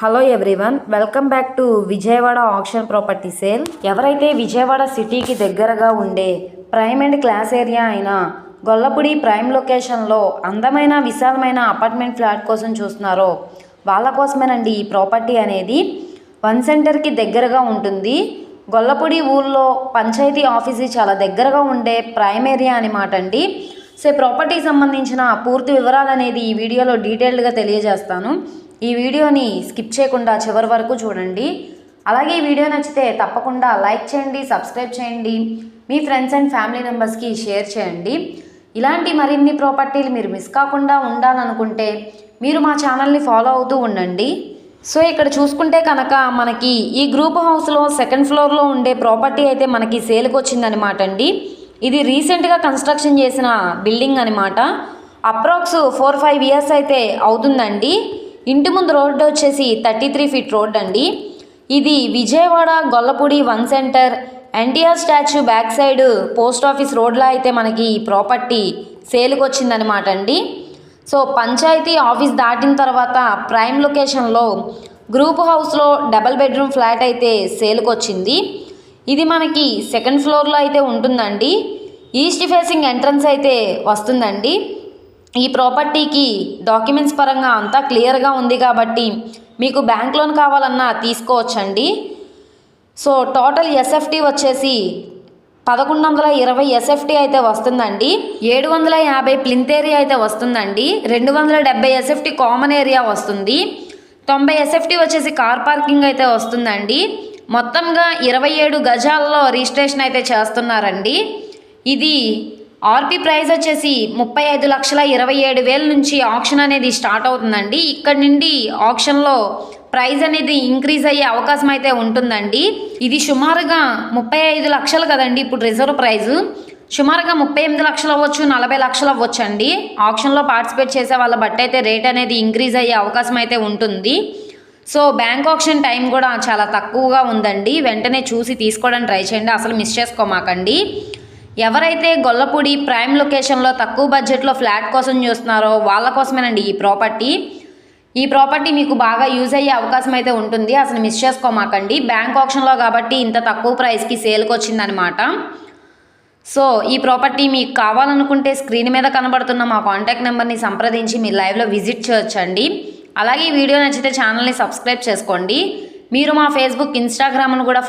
Hello everyone, welcome back to Vijayawada auction property sale. ఎవరైతే విజయవాడ సిటీకి దగ్గరగా ఉండే ప్రైమ్ అండ్ క్లాస్ ఏరియా అయిన గొల్లపూడి ప్రైమ్ లొకేషన్లో అందమైన విశాలమైన అపార్ట్మెంట్ ఫ్లాట్ కోసం చూస్తున్నారో వాళ్ళ కోసమేనండి ఈ ప్రాపర్టీ అనేది. వన్ సెంటర్కి దగ్గరగా ఉంటుంది. గొల్లపూడి ఊళ్ళో పంచాయతీ ఆఫీసు చాలా దగ్గరగా ఉండే ప్రైమ్ ఏరియా అనమాట అండి. సో ప్రాపర్టీకి సంబంధించిన పూర్తి వివరాలు అనేది ఈ వీడియోలో డీటెయిల్డ్గా తెలియజేస్తాను. ఈ వీడియోని స్కిప్ చేయకుండా చివరి వరకు చూడండి. అలాగే ఈ వీడియో నచ్చితే తప్పకుండా లైక్ చేయండి, సబ్స్క్రైబ్ చేయండి, మీ ఫ్రెండ్స్ అండ్ ఫ్యామిలీ మెంబర్స్కి షేర్ చేయండి. ఇలాంటి మరిన్ని ప్రాపర్టీలు మీరు మిస్ కాకుండా ఉండాలనుకుంటే మీరు మా ఛానల్ని ఫాలో అవుతూ ఉండండి. సో ఇక్కడ చూసుకుంటే కనుక మనకి ఈ గ్రూప్ హౌస్లో సెకండ్ ఫ్లోర్లో ఉండే ప్రాపర్టీ అయితే మనకి సేల్కి వచ్చిందనమాట అండి. ఇది రీసెంట్గా కన్స్ట్రక్షన్ చేసిన బిల్డింగ్ అనమాట. అప్రాక్స్ 4-5 ఇయర్స్ అయితే అవుతుందండి. ఇంటి ముందు రోడ్డు వచ్చేసి 33 ఫీట్ రోడ్ అండి. ఇది Vijayawada Gollapudi one centre NTR statue back side post office రోడ్లో అయితే మనకి ఈ ప్రాపర్టీ సేల్కి వచ్చిందనమాట అండి. సో పంచాయతీ ఆఫీస్ దాటిన తర్వాత ప్రైమ్ లొకేషన్లో గ్రూప్ హౌస్లో డబల్ బెడ్రూమ్ ఫ్లాట్ అయితే సేల్కి వచ్చింది. ఇది మనకి సెకండ్ ఫ్లోర్లో అయితే ఉంటుందండి. ఈస్ట్ ఫేసింగ్ ఎంట్రన్స్ అయితే వస్తుందండి. ఈ ప్రాపర్టీకి డాక్యుమెంట్స్ పరంగా అంతా క్లియర్గా ఉంది కాబట్టి మీకు బ్యాంక్ లోన్ కావాలన్నా తీసుకోవచ్చండి. సో టోటల్ ఎస్ఎఫ్టీ వచ్చేసి 1120 ఎస్ఎఫ్టీ అయితే వస్తుందండి. 750 ప్లింత్ ఏరియా అయితే వస్తుందండి. 270 ఎస్ఎఫ్టీ కామన్ ఏరియా వస్తుంది. 90 ఎస్ఎఫ్టీ వచ్చేసి కార్ పార్కింగ్ అయితే వస్తుందండి. మొత్తంగా 27 గజాల్లో రిజిస్ట్రేషన్ అయితే చేస్తున్నారండి. ఇది ఆర్పీ ప్రైస్ వచ్చేసి 35,27,000 నుంచి ఆప్షన్ అనేది స్టార్ట్ అవుతుందండి. ఇక్కడ నుండి ఆప్షన్లో ప్రైస్ అనేది ఇంక్రీజ్ అయ్యే అవకాశం అయితే ఉంటుందండి. ఇది సుమారుగా 35 లక్షలు కదండి ఇప్పుడు రిజర్వ్ ప్రైస్. సుమారుగా 38 లక్షలు అవ్వచ్చు, 40 లక్షలు అవ్వచ్చు అండి. ఆప్షన్లో పార్టిసిపేట్ చేసే వాళ్ళ బట్టి అయితే రేట్ అనేది ఇంక్రీజ్ అయ్యే అవకాశం అయితే ఉంటుంది. సో బ్యాంక్ ఆప్షన్ టైం కూడా చాలా తక్కువగా ఉందండి. వెంటనే చూసి తీసుకోవడానికి ట్రై చేయండి, అసలు మిస్ చేసుకోమాకండి. ఎవరైతే గొల్లపూడి ప్రైమ్ లొకేషన్లో తక్కువ బడ్జెట్లో ఫ్లాట్ కోసం చూస్తున్నారో వాళ్ళ కోసమేనండి ఈ ప్రాపర్టీ. ఈ ప్రాపర్టీ మీకు బాగా యూజ్ అయ్యే అవకాశం అయితే ఉంటుంది, అసలు మిస్ చేసుకోమాకండి. బ్యాంక్ ఆప్షన్లో కాబట్టి ఇంత తక్కువ ప్రైస్కి సేల్కి వచ్చిందనమాట. సో ఈ ప్రాపర్టీ మీకు కావాలనుకుంటే స్క్రీన్ మీద కనబడుతున్న మా కాంటాక్ట్ నెంబర్ని సంప్రదించి మీరు లైవ్లో విజిట్ చేయొచ్చండి. అలాగే ఈ వీడియో నచ్చితే ఛానల్ని సబ్స్క్రైబ్ చేసుకోండి. మీరు మా ఫేస్బుక్, ఇన్స్టాగ్రామ్ను కూడా